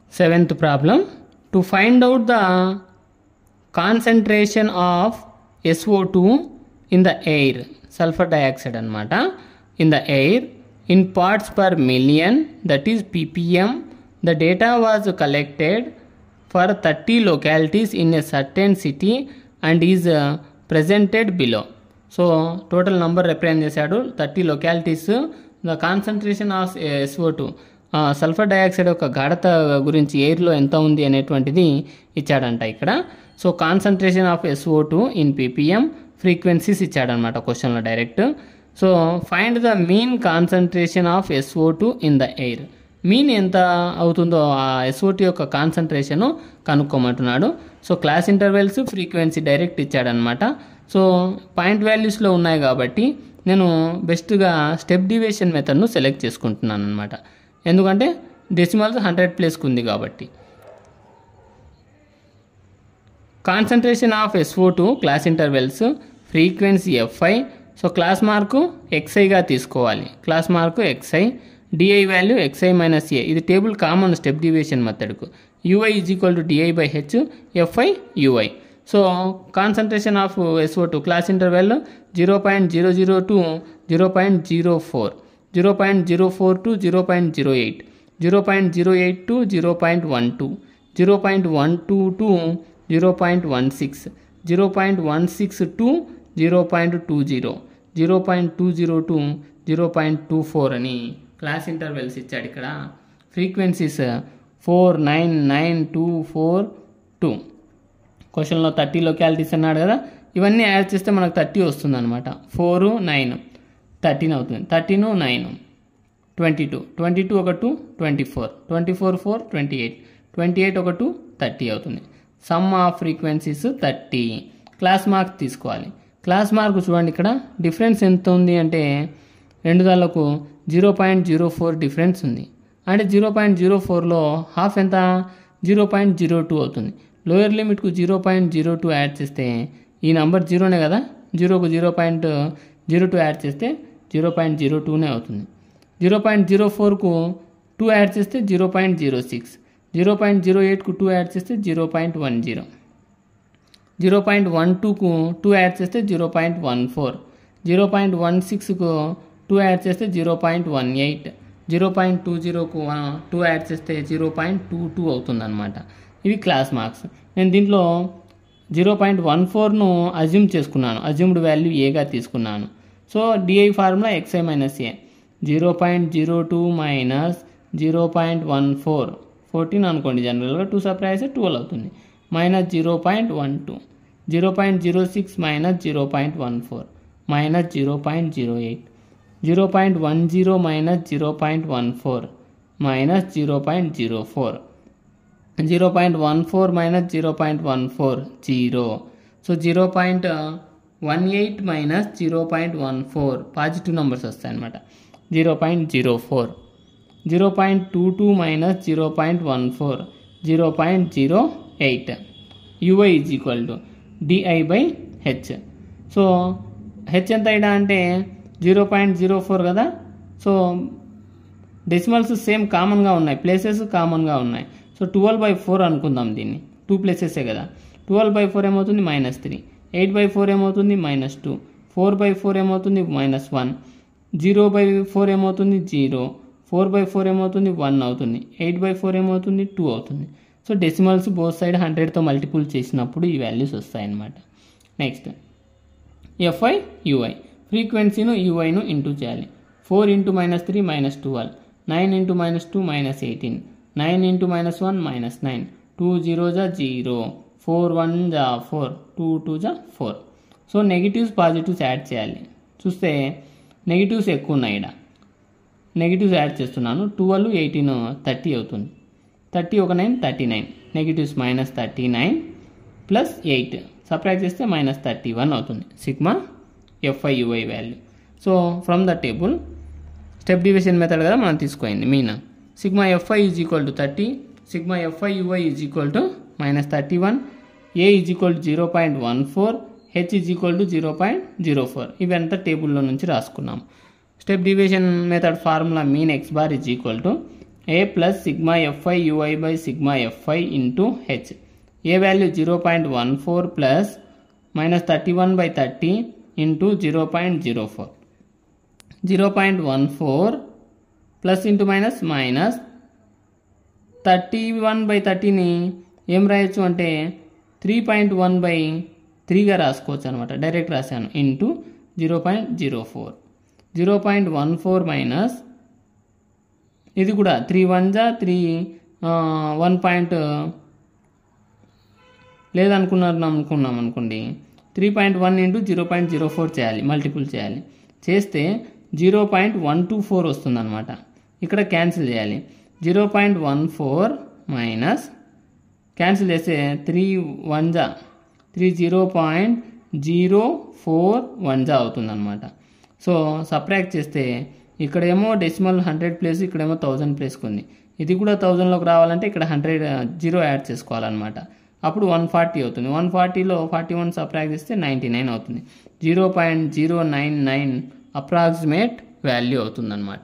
Seventh problem, to find out the concentration of SO2 in the air, sulfur dioxide anamata, in the air in parts per million, that is ppm. The data was collected for 30 localities in a certain city and is presented below. So total number represent chesadu 30 localities. The concentration of SO2, sulphur dioxide యొక్క గాఢత గురించి ఎయిర్లో ఎంత ఉంది అనేటువంటిది ఇచ్చాడంట ఇక్కడ. So concentration of SO2 in ppm, frequencies ఇచ్చాడనమాట క్వశ్చన్లో direct. So find the mean concentration of SO2 in the air. Mean ఎంత అవుతుందో ఆ SO2 యొక్క కాన్సన్ట్రేషను కనుక్కోమంటున్నాడు. So class intervals, frequency direct ఇచ్చాడనమాట. సో పాయింట్ వాల్యూస్లో ఉన్నాయి కాబట్టి నేను బెస్ట్గా స్టెప్ డివియేషన్ మెథడ్ను సెలెక్ట్ చేసుకుంటున్నాను అనమాట. ఎందుకంటే డెసిమల్స్ 100 ప్లేస్కి ఉంది కాబట్టి. Concentration of SO2 class intervals, frequency FI. So class mark XIగా తీసుకోవాలి. Class mark XI, DI value XI minus A. ఇది టేబుల్ కామన్ స్టెప్ డివియేషన్ మెథడ్కు. UI is equal to DI/H, FI UI. So concentration of SO2 class interval 0.00 to 0.04, 0.04 to 0.08, 0.08 to 0.12, 0.12 to 0.16, 0.16 to 0.20, 0.20 to 0.24 అని class intervals ఇచ్చాడు ఇక్కడ. Frequencies 4, 9, 9, 2, 4, 2. క్వశ్చన్లో 30 localities అన్నాడు కదా, ఇవన్నీ add చేస్తే మనకు 30 వస్తుంది అనమాట. 4, 9, 13 అవుతుంది. 13, 9, 22, 22 ఒక 2, 24, 24, 4, 28, 28 ఒక 2, 30 అవుతుంది. Some of frequencies 30. Class mark తీసుకోవాలి. క్లాస్ మార్క్ చూడండి ఇక్కడ డిఫరెన్స్ ఎంత ఉంది అంటే రెండు దాళ్ళకు 0.04 డిఫరెన్స్ ఉంది. అంటే 0.04లో హాఫ్ ఎంత, 0.02 అవుతుంది. లోయర్ లిమిట్కు 0.02 యాడ్ చేస్తే ఈ నంబర్ జీరోనే కదా, జీరోకు 0.02 యాడ్ చేస్తే 0.02నే అవుతుంది. 0.04కు 2 యాడ్ చేస్తే 0.06, 0.08కు 2 యాడ్ చేస్తే 0.10, 0.12కు 2 యాడ్ చేస్తే 0.14, 0.16కు 2 యాడ్ చేస్తే 0.18, 0.20కు 2 యాడ్ చేస్తే 0.22 అవుతుంది అనమాట. ఇవి క్లాస్ మార్క్స్. నేను దీంట్లో 0.14ను అజ్యూమ్ చేసుకున్నాను, అజ్యూమ్డ్ వాల్యూ ఏగా తీసుకున్నాను. So DI formula XI minus A, 0.02 minus 0.14, 14 అనుకోండి జనరల్గా, 2 సబ్ట్రాక్ట్ 12 అవుతుంది, minus 0.12, 0.06 minus 0.14 minus 0.08, 0.10 minus 0.14 minus 0.04, 0.14 minus 0.14 0. So 0.18 minus 0.14 positive numbers వస్తాయి అన్నమాట. 0.04, 0.22 minus 0.14 0.08. UI is equal to DI/H. So H ఎంత అయినా అంటే 0.04 కదా. సో డెసిమల్స్ సేమ్ కామన్గా ఉన్నాయి, ప్లేసెస్ కామన్గా ఉన్నాయి. సో 12/4 అనుకుందాం దీన్ని, 2 ప్లేసెసే కదా. 12/4 ఏమవుతుంది, -3. 8/4 ఏమవుతుంది, -2. 4/4 ఏమవుతుంది, -1. 0/4 ఏమవుతుంది, 0. 4/4 ఏమవుతుంది, 1 అవుతుంది. 8/4 ఏమవుతుంది, 2 అవుతుంది. సో డెసిమల్స్ బోత్ సైడ్ 100తో మల్టిపుల్ చేసినప్పుడు ఈ వాల్యూస్ వస్తాయన్నమాట. నెక్స్ట్ FI UI, ఫ్రీక్వెన్సీను UIను ఇంటూ చేయాలి. 4 × -3 -12, 9 × -2 -18, 9 × -1 -9, 2 0 0, 4 1 4, 2 2 4. సో నెగిటివ్స్ పాజిటివ్స్ యాడ్ చేయాలి. చూస్తే నెగిటివ్స్ ఎక్కువ ఉన్నాయి ఇక్కడ, నెగిటివ్స్ యాడ్ చేస్తున్నాను. 12, 18, 30 అవుతుంది. 30 ఒక 9, 39, నెగిటివ్స్ -39 ప్లస్ 8 సబ్ట్రాక్ట్ చేస్తే -31 అవుతుంది. Sigma FI UI value. So from the table step division method కదా మనం తీసుకోయింది mean. Sigma FI is equal to 30, sigma FI UI is equal to -31, A is equal to 0.14, H is equal to 0.04. ఇవంతా టేబుల్లో నుంచి రాసుకున్నాం. Step division method formula mean X bar is equal to A plus sigma FI UI by sigma FI into H. A value 0.14 plus minus 31/30 into 0.04. 0.14 plus into minus 31/30ని ఏం రాయొచ్చు అంటే 3.1/3గా రాసుకోవచ్చు అనమాట. డైరెక్ట్ రాశాను ఇంటూ 0.04. 0.14 మైనస్ ఇది కూడా 3 1 జా 3 1 లేదనుకున్నాం అనుకోండి 3.1 ఇంటూ 0.04 చేయాలి, మల్టిపుల్ చేయాలి. చేస్తే 0.124 వస్తుంది అనమాట. ఇక్కడ క్యాన్సిల్ చేయాలి. 0.14 మైనస్ క్యాన్సిల్ చేస్తే 3 1 జా 3 0.041 జా అవుతుంది అనమాట. సో సబ్ట్రాక్ట్ చేస్తే ఇక్కడేమో డెసిమల్ 100 ప్లేస్, ఇక్కడేమో 1000 ప్లేస్కి ఉంది. ఇది కూడా 1000లోకి రావాలంటే ఇక్కడ 0 యాడ్ చేసుకోవాలన్నమాట. అప్పుడు 140 అవుతుంది. 140లో 41 సబ్ట్రాక్ట్ చేస్తే 99 అవుతుంది. 0.099 అప్రాక్సిమేట్ వాల్యూ అవుతుంది అన్నమాట.